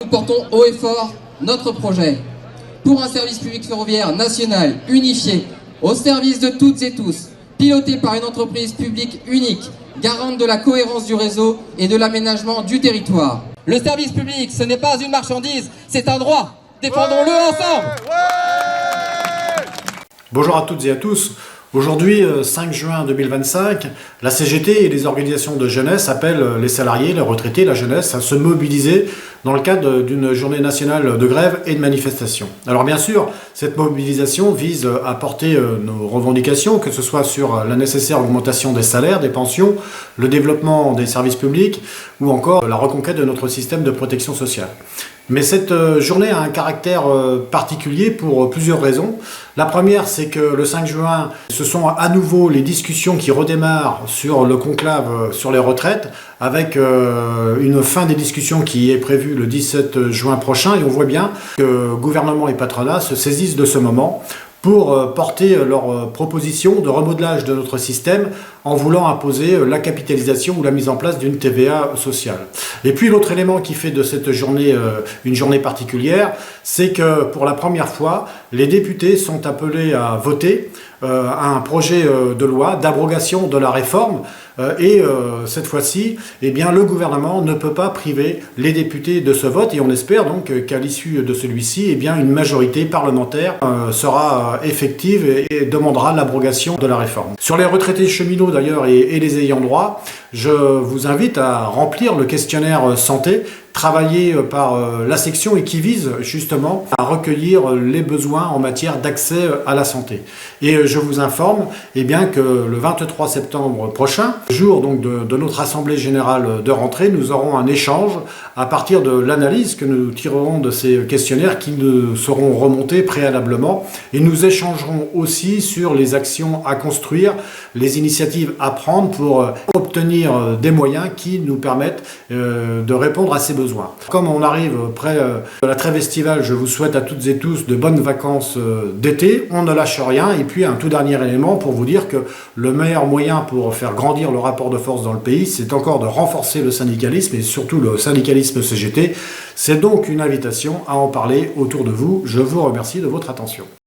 Nous portons haut et fort notre projet pour un service public ferroviaire national, unifié, au service de toutes et tous, piloté par une entreprise publique unique, garante de la cohérence du réseau et de l'aménagement du territoire. Le service public, ce n'est pas une marchandise, c'est un droit. Défendons-le ensemble. Bonjour à toutes et à tous. Aujourd'hui, 5 juin 2025, la CGT et les organisations de jeunesse appellent les salariés, les retraités, la jeunesse à se mobiliser dans le cadre d'une journée nationale de grève et de manifestation. Alors bien sûr, cette mobilisation vise à porter nos revendications, que ce soit sur la nécessaire augmentation des salaires, des pensions, le développement des services publics ou encore la reconquête de notre système de protection sociale. Mais cette journée a un caractère particulier pour plusieurs raisons. La première, c'est que le 5 juin, ce sont à nouveau les discussions qui redémarrent sur le conclave sur les retraites, avec une fin des discussions qui est prévue le 17 juin prochain. Et on voit bien que gouvernement et patronat se saisissent de ce moment pour porter leurs propositions de remodelage de notre système en voulant imposer la capitalisation ou la mise en place d'une TVA sociale. Et puis l'autre élément qui fait de cette journée une journée particulière, c'est que pour la première fois, les députés sont appelés à voter un projet de loi d'abrogation de la réforme et cette fois-ci, eh bien, le gouvernement ne peut pas priver les députés de ce vote et on espère donc qu'à l'issue de celui-ci, eh bien, une majorité parlementaire sera effective et demandera l'abrogation de la réforme. Sur les retraités cheminots d'ailleurs et les ayants droit, je vous invite à remplir le questionnaire santé travaillé par la section et qui vise justement à recueillir les besoins en matière d'accès à la santé. Et je vous informe eh bien, que le 23 septembre prochain, jour donc de notre Assemblée Générale de rentrée, nous aurons un échange à partir de l'analyse que nous tirerons de ces questionnaires qui nous seront remontés préalablement et nous échangerons aussi sur les actions à construire, les initiatives à prendre pour obtenir des moyens qui nous permettent de répondre à ces besoins. Comme on arrive près de la trêve estivale, je vous souhaite à toutes et tous de bonnes vacances d'été. On ne lâche rien. Et puis un tout dernier élément pour vous dire que le meilleur moyen pour faire grandir le rapport de force dans le pays, c'est encore de renforcer le syndicalisme et surtout le syndicalisme CGT. C'est donc une invitation à en parler autour de vous. Je vous remercie de votre attention.